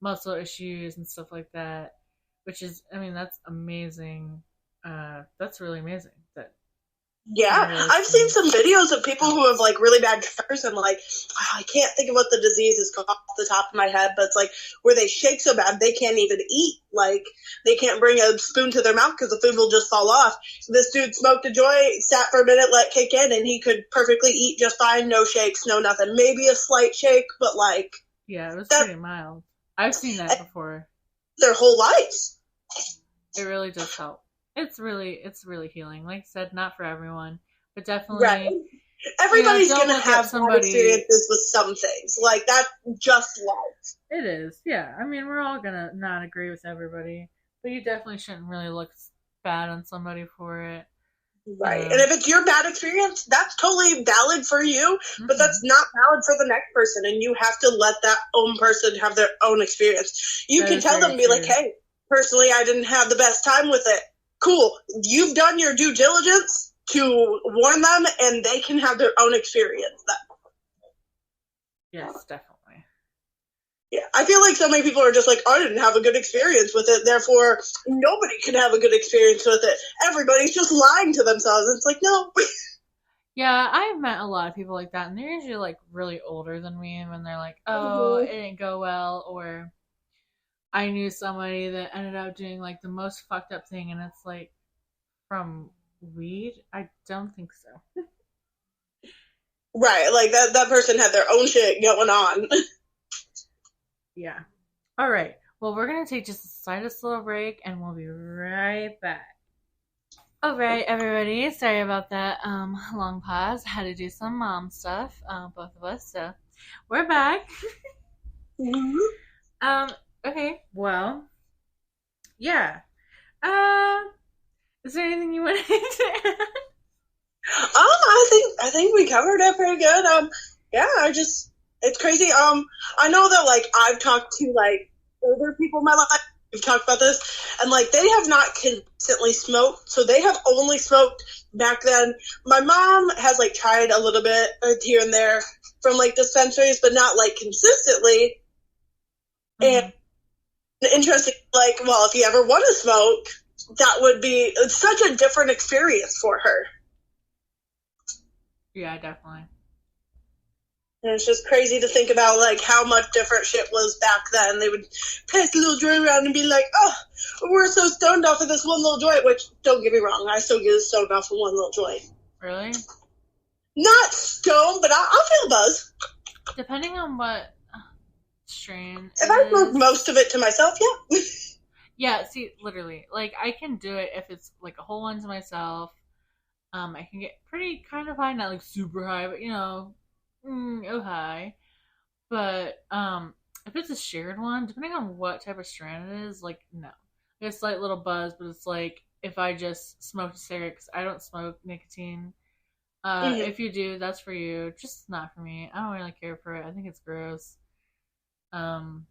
muscle issues and stuff like that. Which is, I mean, that's amazing. That's really amazing that Yeah, you're really I've seen seeing some videos of people who have results. like really bad triggers and like I can't think of what the disease is called off the top of my head, but it's like where they shake so bad they can't even eat. Like they can't bring a spoon to their mouth because the food will just fall off. This dude smoked a joint, sat for a minute, let it kick in, and he could perfectly eat just fine. No shakes, no nothing. Maybe a slight shake, but like Yeah, it was that's pretty mild. I've seen that before. their whole lives. It really does help. It's really healing. Like I said, not for everyone, but Right. definitely, Everybody's don't gonna look at have bad somebody. experiences with some things. Like that's just life. It is, yeah. I mean, we're all gonna not agree with everybody, but you definitely shouldn't really look bad on somebody for it. Right. And if it's your bad experience, that's totally valid for you, but that's Mhm. not valid for the next person. And you have to let that own person have their own experience. You That can is tell very them, be like, true. hey, personally, I didn't have the best time with it. Cool. You've done your due diligence to warn them, and they can have their own experience. Yes, definitely. Yeah, I feel like so many people are just like, I didn't have a good experience with it, therefore nobody can have a good experience with it. Everybody's just lying to themselves. It's like, no. Yeah, I've met a lot of people like that, and they're usually like really older than me, and when they're like, "Oh, it Mhm. didn't go well," or I knew somebody that ended up doing like the most fucked up thing, and it's like from weed. I don't think so. Right, like that person had their own shit going on. Yeah. All right. Well, we're gonna take just the slightest little break, and we'll be right back. All right, everybody. Sorry about that long pause. Had to do some mom stuff, both of us. So we're back. Um. Okay. Well. Yeah. Uh. Is there anything you want to add? I think we covered it pretty good. Yeah, I just it's crazy. I know that like I've talked to like older people in my life. We've talked about this, and like they have not consistently smoked, so they have only smoked back then. My mom has like tried a little bit here and there from like dispensaries, but not like consistently. And Mm-hmm. interesting, like, well, if you ever want to smoke, that would be it's such a different experience for her. Yeah, definitely. And it's just crazy to think about like how much different shit was back then. They would pass a little joint around and be like, "Oh, we're so stoned off of this one little joint." Which, don't get me wrong, I still get stoned off of one little joint. Really? Not stoned, but I'll feel a buzz. Depending on what strain If it I smoke is. most of it to myself, yeah. Yeah, see, literally, like I can do it if it's like a whole one to myself. I can get pretty kind of high, not like super high, but oh high. But if it's a shared one, depending on what type of strand it is, like no, it's like little buzz, but it's like if I just smoked a cigarette, because I don't smoke nicotine. Mm-hmm. If you do, that's for you. Just not for me. I don't really care for it. I think it's gross. Um,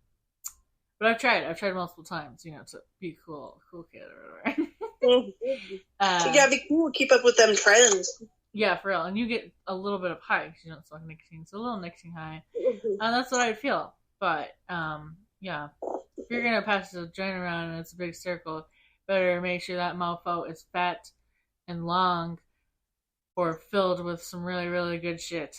but I've tried. I've tried multiple times, to be cool kid or whatever. Mm-hmm. You uh, gotta be cool, keep up with them trends. yeah, for real. And you get a little bit of high because you don't smoke nicotine, so a little nicotine high. Mm-hmm. That's what I'd feel. But yeah, if you're gonna pass the joint around and it's a big circle, better make sure that mofo is fat and long or filled with some really really good shit.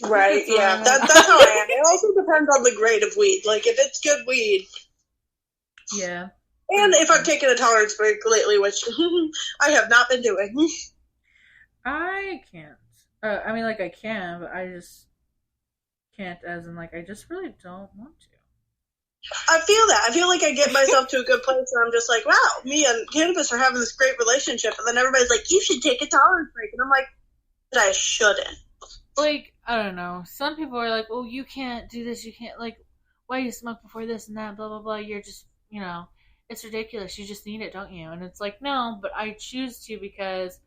I think Right, that's all I yeah, that's how I am. have. It also depends on the grade of weed. Like if it's good weed, Yeah, and that's if I've true. taken a tolerance break lately, which I have not been doing. I can't. I mean, like I can, but I just can't. As in, like I just really don't want I feel that. I feel like I get myself to a good place where I'm just like, wow, me and cannabis are having this great relationship. And then everybody's like, you should take a tolerance break. And I'm like, but I shouldn't. like I don't know. Some people are like, "Oh, you can't do this. You can't like, why you smoke before this and that? Blah blah blah. You're just, it's ridiculous. You just need it, don't you?" And it's like, no, but I choose to because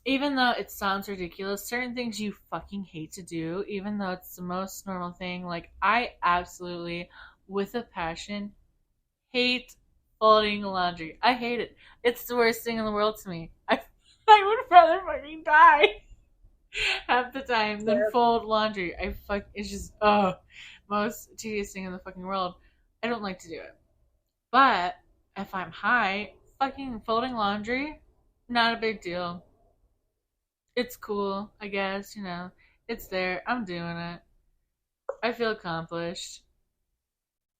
even though it sounds ridiculous, certain things you fucking hate to do, even though it's the most normal thing. Like I absolutely, with a passion, hate folding laundry. I hate it. It's the worst thing in the world to me. I would rather fucking die. half the time than Yeah. fold laundry. It's just most tedious thing in the fucking world. I don't like to do it. But if I'm high, fucking folding laundry, not a big deal. It's cool, I guess, It's there. I'm doing it. I feel accomplished.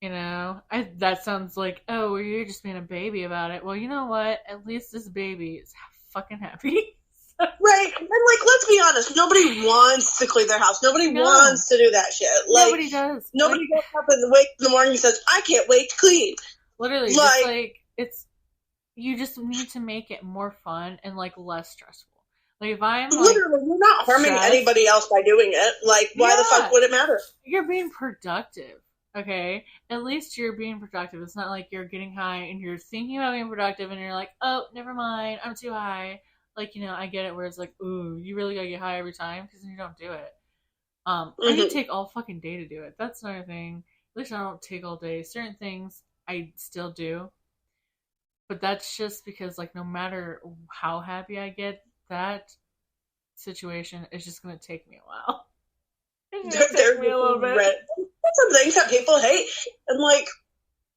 That sounds like, oh, well, you're just being a baby about it. Well, you know what? At least this baby is fucking happy. Right. And like, let's be honest, nobody wants to clean their house. Nobody No, wants to do that shit. Like, nobody does. Like, nobody gets up and wake in the morning and says, I can't wait to clean. literally, just Like, like you just need to make it more fun and like less stressful. Like if I'm like literally, you're not harming stressed, anybody else by doing it. Like, why the yeah, fuck would it matter? you're being productive. Okay, at least you're being productive. It's not like you're getting high and you're thinking about being productive and you're like, oh, never mind, I'm too high. Like I get it. Where it's like, ooh, you really gotta get high every time because you don't do it. I can Mm-hmm. take all fucking day to do it. That's another thing. At least I don't take all day. Certain things I still do, but that's just because like no matter how happy I get, that situation is just gonna take me a while. It's gonna take They're me a little bit. red. Some things that people hate. And like,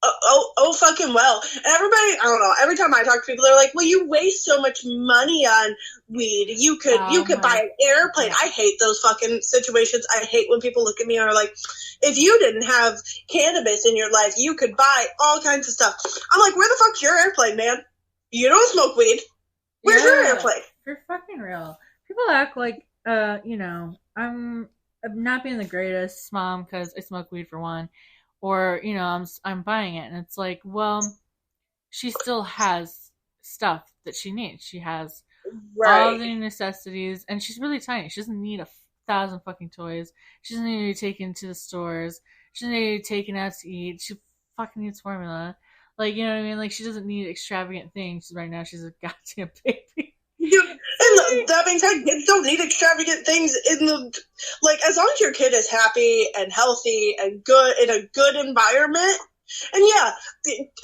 oh, fucking well. And everybody, I don't know. Every time I talk to people, they're like, "Well, you waste so much money on weed. You Oh could buy my an airplane." god. I hate those fucking situations. I hate when people look at me and are like, "If you didn't have cannabis in your life, you could buy all kinds of stuff." I'm like, "Where the fuck's your airplane, man? You don't smoke weed. Where's your Yeah, airplane?" for fucking real. People act like, I'm not being the greatest mom because I smoke weed for one, or I'm buying it, and it's like, well, she still has stuff that she needs. She has all Right. the necessities, and she's really tiny. She doesn't need 1,000 fucking toys. She doesn't need to be taken to the stores. She doesn't need to be taken out to eat. She fucking needs formula. Like, you know what I mean? Like, she doesn't need extravagant things right now. She's a goddamn baby. And that being said, kids don't need extravagant things in the like. As long as your kid is happy and healthy and good in a good environment, and yeah,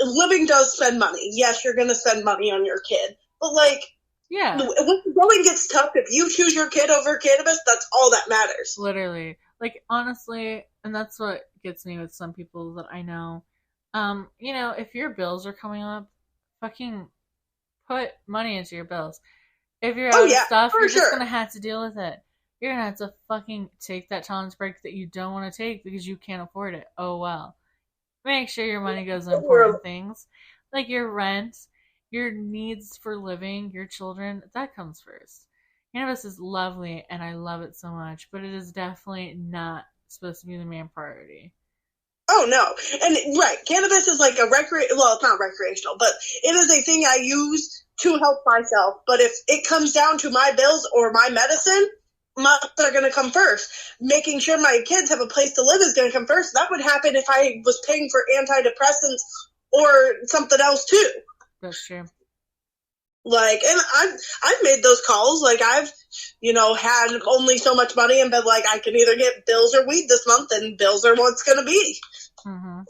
living does spend money. Yes, you're going to spend money on your kid, but like Yeah, when the going gets tough, if you choose your kid over cannabis, that's all that matters. literally. Like, honestly, and that's what gets me with some people that I know. If your bills are coming up, fucking put money into your bills. If you're Oh out of yeah, stuff, for you're just sure. gonna have to deal with it. You're gonna have to fucking take that tolerance break that you don't want to take because you can't afford it. Oh well. Make sure your money goes to important things like your rent, your needs for living, your children. That comes first. Cannabis is lovely and I love it so much, but it is definitely not supposed to be the main priority. Oh no, and right, cannabis is like a well, it's not recreational, but it is a thing I use to help myself. But if it comes down to my bills or my medicine, my are going to come first. Making sure my kids have a place to live is going to come first. That would happen if I was paying for antidepressants or something else too. That's true. Like, and I've made those calls. Like, I've had only so much money and been like, I can either get bills or weed this month, and bills are what's going to be. Mm-hmm.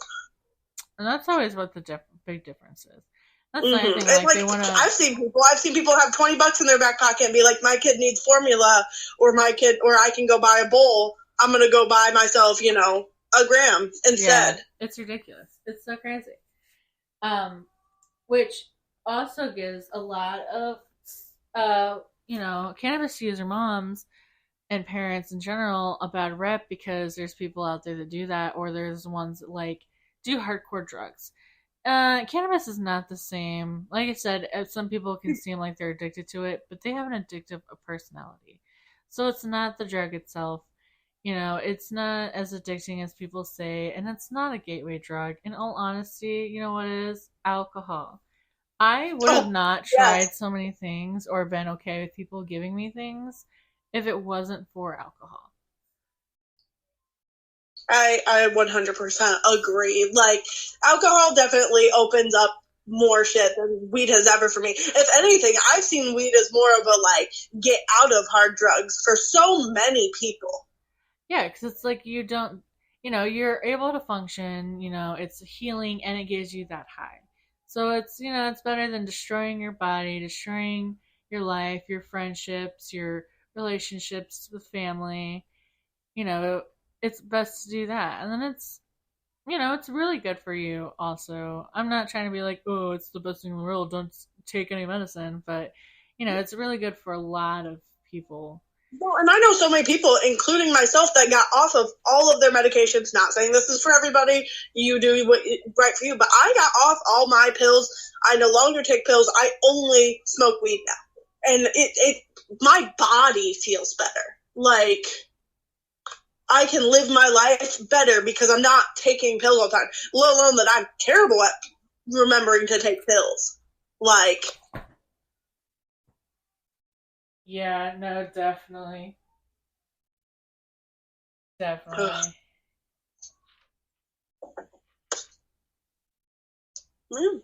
And that's always what the big difference is. That's the only Mm-hmm. thing. And Like like they want to. I've seen people have $20 in their back pocket and be like, my kid needs formula, or I can go buy a bowl. I'm gonna go buy myself, a gram Yeah, instead. it's ridiculous. It's so crazy. Which also gives a lot of cannabis user moms and parents in general a bad rep because there's people out there that do that, or there's ones that like do hardcore drugs. Cannabis is not the same. Like I said, some people can seem like they're addicted to it, but they have an addictive personality. So it's not the drug itself. It's not as addicting as people say, and it's not a gateway drug. In all honesty, you know what it is? Alcohol. I would have Oh not tried yes, so many things or been okay with people giving me things if it wasn't for alcohol. I 100% agree. Like, alcohol definitely opens up more shit than weed has ever for me. If anything, I've seen weed as more of a like get out of hard drugs for so many people. Yeah, because it's like you don't, you're able to function, it's healing and it gives you that high. So it's better than destroying your body, destroying your life, your friendships, your relationships with family, you know, it's best to do that. And then it's, you know, it's really good for you also. I'm not trying to be like, oh, it's the best thing in the world, don't take any medicine, but, you know, it's really good for a lot of people. Well, and I know so many people, including myself, that got off of all of their medications. Not saying this is for everybody. You do what right for you, but I got off all my pills. I no longer take pills. I only smoke weed now, and it my body feels better. Like I can live my life better because I'm not taking pills all the time. Let alone that I'm terrible at remembering to take pills. Like, Yeah, no, definitely. ugh. Definitely. Mm.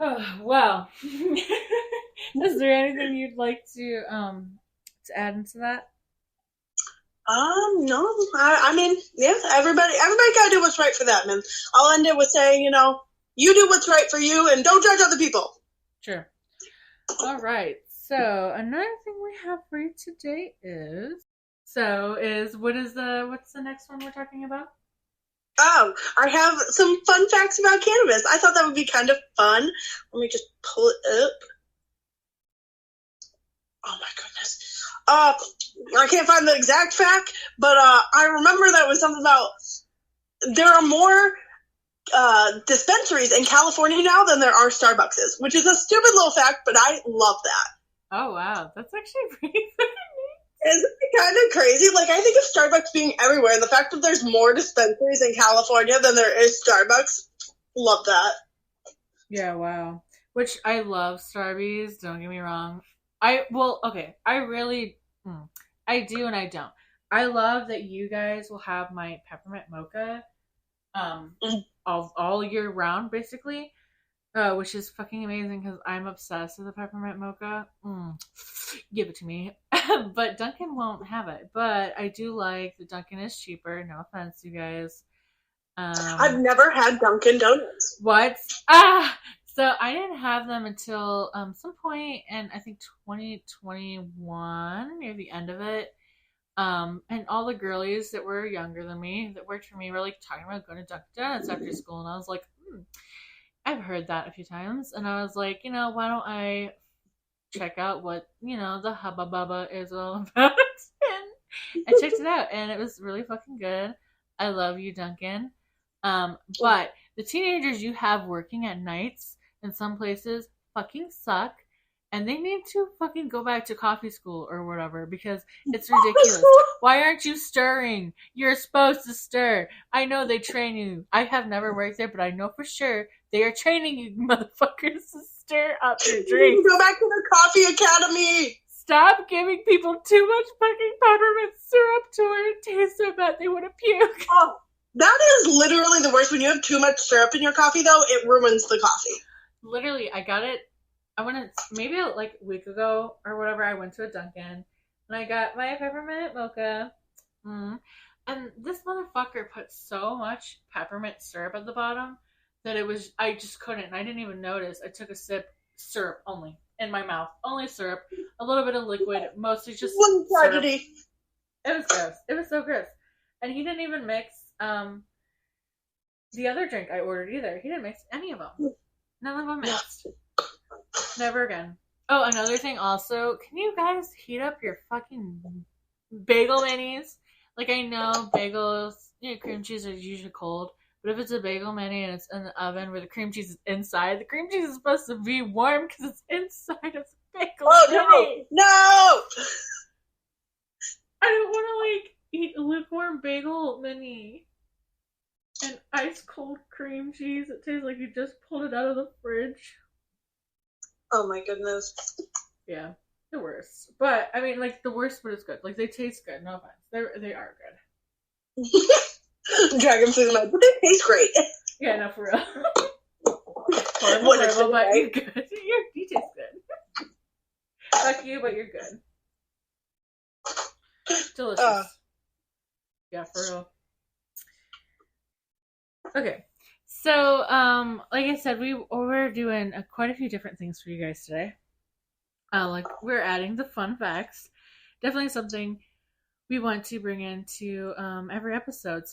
Oh, well. Is there anything you'd like to add into that? No, I mean, yeah, everybody gotta do what's right for them, and I'll end it with saying, you do what's right for you, and don't judge other people. Sure. All right. So another thing we have for you today is what's the next one we're talking about? Oh, I have some fun facts about cannabis. I thought that would be kind of fun. Let me just pull it up. Oh my goodness. I can't find the exact fact, but I remember that was something about there are more dispensaries in California now than there are Starbuckses, which is a stupid little fact, but I love that. Oh wow, that's actually pretty funny. Isn't it kind of crazy? Like, I think of Starbucks being everywhere, and the fact that there's more dispensaries in California than there is Starbucks, love that. Yeah, wow. Which I love Starbies, don't get me wrong. Okay, I really I do and I don't. I love that you guys will have my peppermint mocha Mm. all year round basically. Which is fucking amazing because I'm obsessed with the peppermint mocha. Give it to me. But Dunkin' won't have it. But I do like that Dunkin' is cheaper. No offense, you guys. I've never had Dunkin' Donuts. What? Ah! So I didn't have them until some point in I think 2021, near the end of it. And all the girlies that were younger than me that worked for me were like talking about going to Dunkin' Donuts after school, and I was like, I've heard that a few times, and I was like, why don't I check out what the Hubba Bubba is all about? And I checked it out, and it was really fucking good. I love you, Duncan. But the teenagers you have working at nights in some places fucking suck, and they need to fucking go back to coffee school or whatever because it's ridiculous. Why aren't you stirring? You're supposed to stir. I know they train you. I have never worked there, but I know for sure they are training you motherfuckers to stir up your drink. Go back to the coffee academy. Stop giving people too much fucking peppermint syrup to where it tastes so bad they want to puke. Oh, that is literally the worst. When you have too much syrup in your coffee, though, it ruins the coffee. Literally, I got it. I went maybe like a week ago or whatever. I went to a Dunkin' and I got my peppermint mocha. And this motherfucker put so much peppermint syrup at the bottom that I just couldn't. And I didn't even notice. I took a sip, syrup only in my mouth, only syrup, a little bit of liquid, mostly just One syrup. tragedy. It was gross. It was so gross. And he didn't even mix the other drink I ordered either. He didn't mix any of them. None of them mixed. Never again. Oh, another thing also, can you guys heat up your fucking bagel minis? Like, I know bagels, cream cheese are usually cold, but if it's a bagel mini and it's in the oven where the cream cheese is inside, the cream cheese is supposed to be warm because it's inside of the bagel mini. No! I don't want to, eat a lukewarm bagel mini and ice cold cream cheese. It tastes like you just pulled it out of the fridge. Oh my goodness. Yeah, the worst. But I mean, the worst, but it's good. They taste good. No offense, they are good. Dragon food, but they taste great. Yeah, no, for real. Horrible, but you're good. You taste good. Fuck you, but you're good. Delicious. Yeah, for real. Okay. So, like I said, we're doing quite a few different things for you guys today. We're adding the fun facts. definitely something we want to bring into every episode.